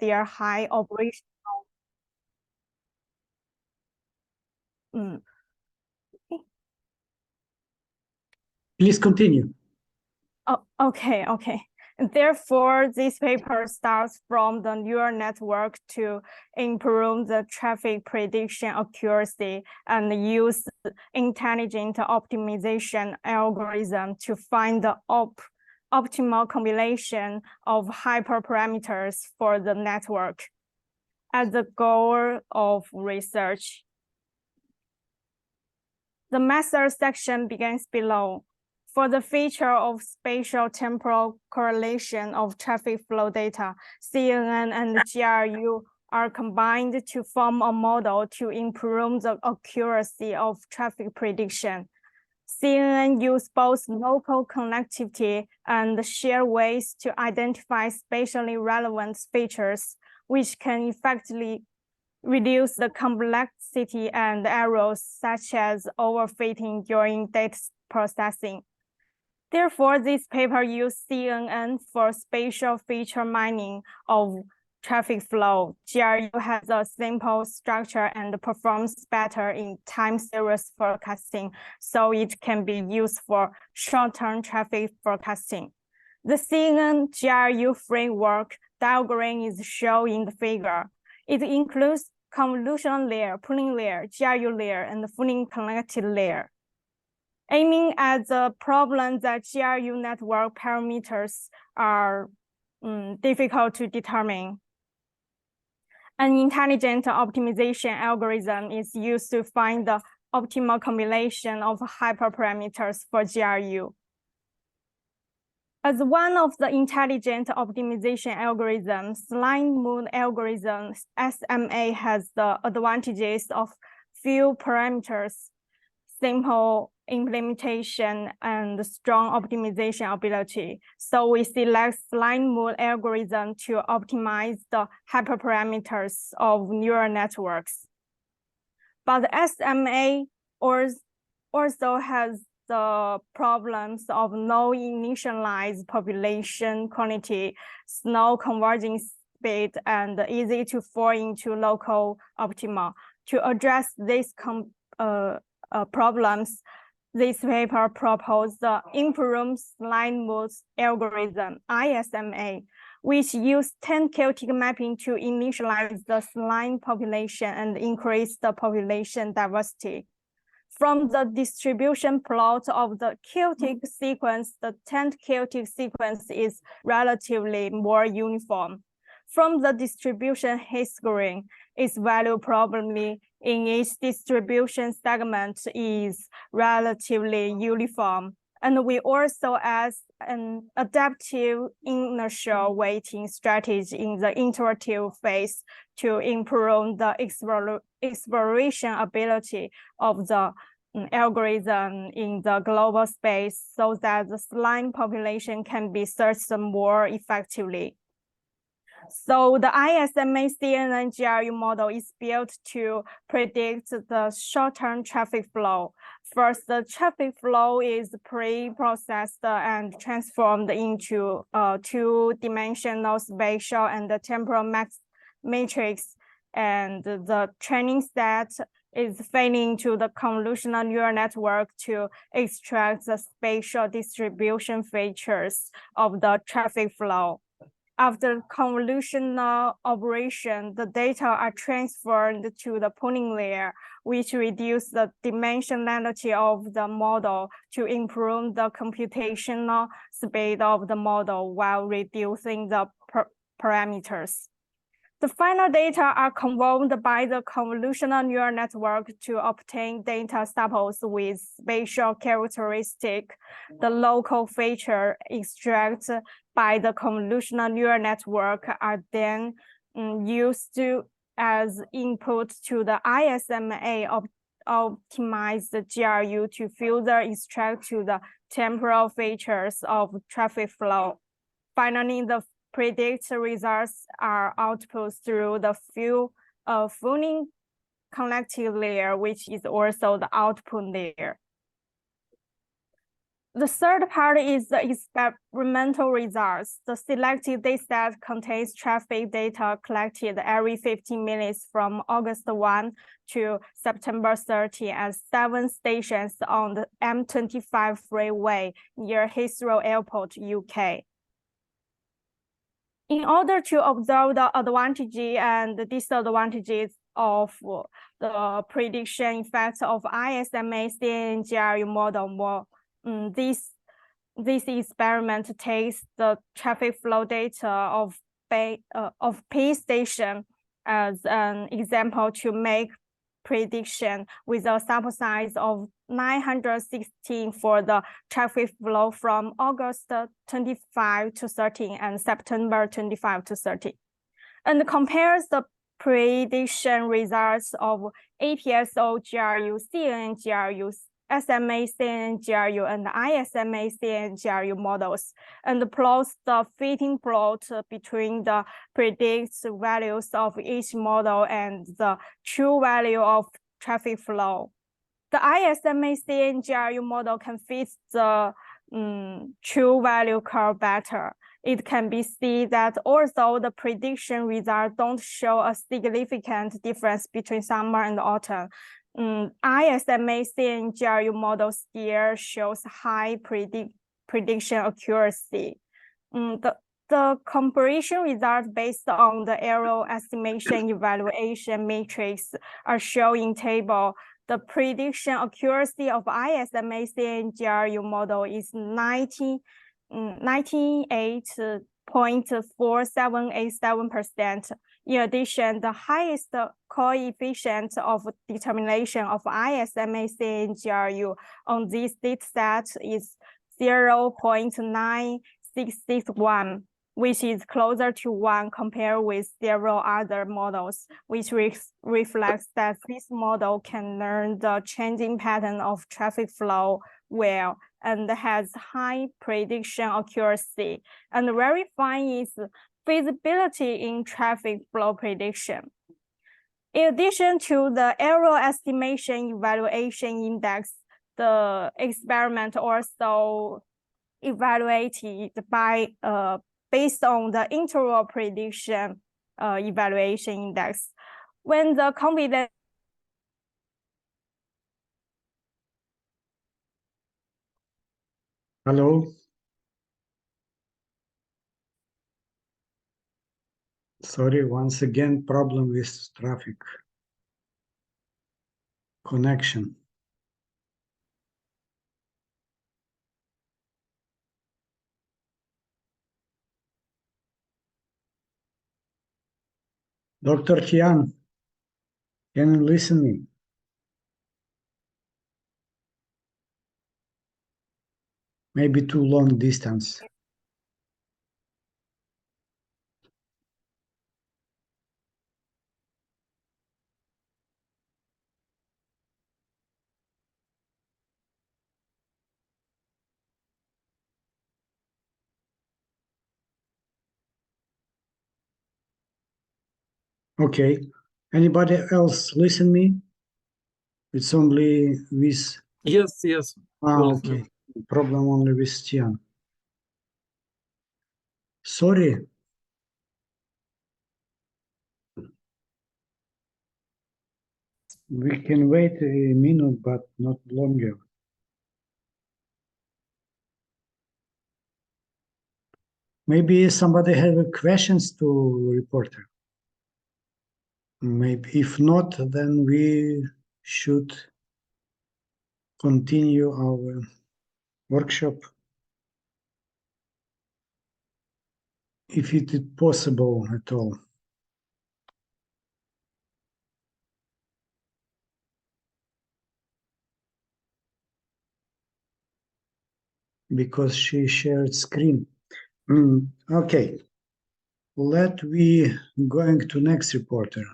their high operational. Please continue. Oh, okay. Therefore, this paper starts from the neural network to improve the traffic prediction accuracy and use intelligent optimization algorithm to find the optimal combination of hyperparameters for the network as the goal of research. The method section begins below. For the feature of spatial temporal correlation of traffic flow data, CNN and GRU are combined to form a model to improve the accuracy of traffic prediction. CNN use both local connectivity and shared ways to identify spatially relevant features, which can effectively reduce the complexity and errors such as overfitting during data processing. Therefore, this paper used CNN for spatial feature mining of traffic flow. GRU has a simple structure and performs better in time series forecasting, so it can be used for short-term traffic forecasting. The CNN GRU framework diagram is shown in the figure. It includes convolutional layer, pooling layer, GRU layer, and the fully connected layer. Aiming at the problem that GRU network parameters are difficult to determine. An intelligent optimization algorithm is used to find the optimal combination of hyperparameters for GRU. As one of the intelligent optimization algorithms, line mode algorithm SMA has the advantages of few parameters, simple implementation, and strong optimization ability. So we select line mode algorithm to optimize the hyperparameters of neural networks. But SMA also has the problems of no initialized population quantity, slow converging speed, and easy to fall into local optima. To address these problems, this paper proposed the improved line mode algorithm, ISMA, which used 10 chaotic mapping to initialize the line population and increase the population diversity. From the distribution plot of the chaotic sequence, the 10th chaotic sequence is relatively more uniform. From the distribution histogram, its value probably in each distribution segment is relatively uniform. And we also add an adaptive inertial weighting strategy in the iterative phase to improve the exploration ability of the algorithm in the global space so that the line population can be searched more effectively. So the ISMA CNN GRU model is built to predict the short-term traffic flow. First, the traffic flow is pre-processed and transformed into a two-dimensional spatial and temporal matrix, and the training set is fed into the convolutional neural network to extract the spatial distribution features of the traffic flow. After convolutional operation, the data are transferred to the pooling layer, which reduces the dimensionality of the model to improve the computational speed of the model while reducing the parameters. The final data are convolved by the convolutional neural network to obtain data samples with spatial characteristic. The local feature extracted by the convolutional neural network are then used as input to the ISMA optimized GRU to further extract to the temporal features of traffic flow. Finally, the predicted results are output through the fully connected layer, which is also the output layer. The third part is the experimental results. The selected dataset contains traffic data collected every 15 minutes from August 1 to September 30 at 7 stations on the M25 freeway near Heathrow Airport, UK. In order to observe the advantages and the disadvantages of the prediction effects of ISMA CNGRU model, this experiment takes the traffic flow data of P station as an example to make prediction with a sample size of 916 for the traffic flow from August 25 to 30 and September 25 to 30, and compares the prediction results of APSO GRU, CNN GRU, SMA CNGRU, and ISMA CNGRU models, and plots the fitting plot between the predicted values of each model and the true value of traffic flow. The ISMA CNGRU model can fit the true value curve better. It can be seen that although the prediction results don't show a significant difference between summer and autumn, ISMA CNGRU model still shows high prediction accuracy. The comparison results based on the error estimation evaluation matrix are shown in table. The prediction accuracy of ISMA CNGRU model is 98.4787%. In addition, the highest coefficient of determination of ISMA CNGRU on this dataset is 0.9661, which is closer to 1 compared with several other models, which reflects that this model can learn the changing pattern of traffic flow well and has high prediction accuracy, and verifying its feasibility in traffic flow prediction. In addition to the error estimation evaluation index, the experiment also evaluated by based on the interval prediction evaluation index. When the confidence Hello. Sorry, once again, problem with traffic connection. Dr. Tian, can you listen me? Maybe too long distance. Okay. Anybody else listen me? It's only with... Yes. Okay. Problem only with Tian. Sorry. We can wait a minute, but not longer. Maybe somebody have questions to reporter. Maybe if not, then we should continue our workshop. If it is possible at all. Because she shared screen. Okay. Let we going to next reporter,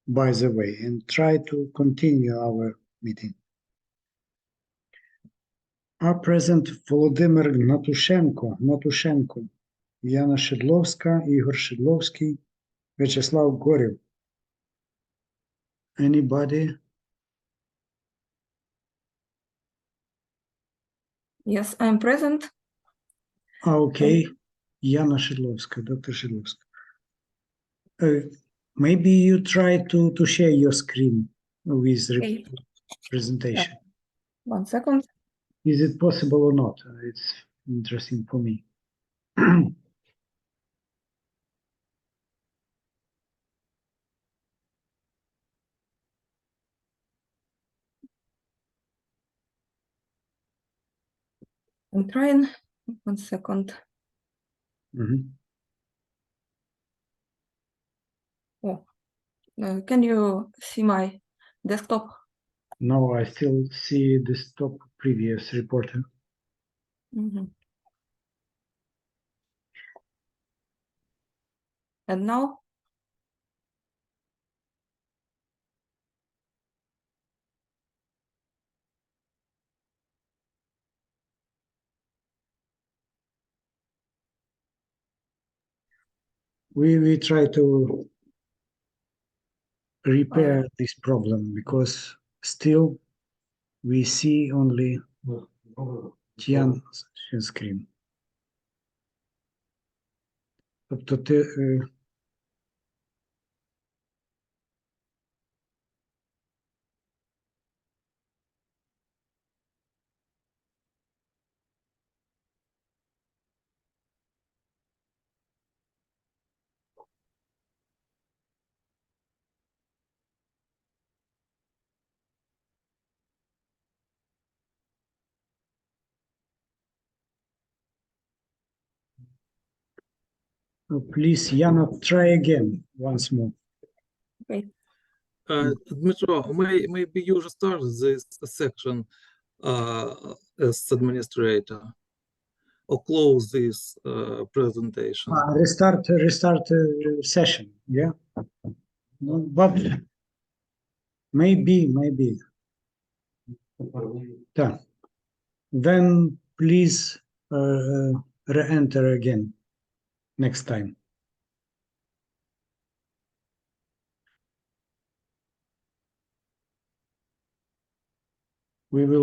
by the way, and try to continue our meeting. Are present Volodymyr Natushenko, Yana Shidlovska, Igor Shidlovsky, Vyacheslav Gorev. Anybody? Yes, I'm present. Okay, Yana Shidlovska, Dr. Shidlovska. Maybe you try to share your screen with the Okay. presentation. 1 second. Is it possible or not? It's interesting for me. I'm trying. 1 second. Mhm. Oh, can you see my desktop? No, I still see the stop previous reporter. Mhm. And now? We try to repair this problem because still we see only Tian's screen. Тобто please, Yana, try again once more. Okay. Dmytro, maybe you start this section as administrator, or close this presentation. Restart session, yeah? But maybe. Yeah. Then please re-enter again next time. We will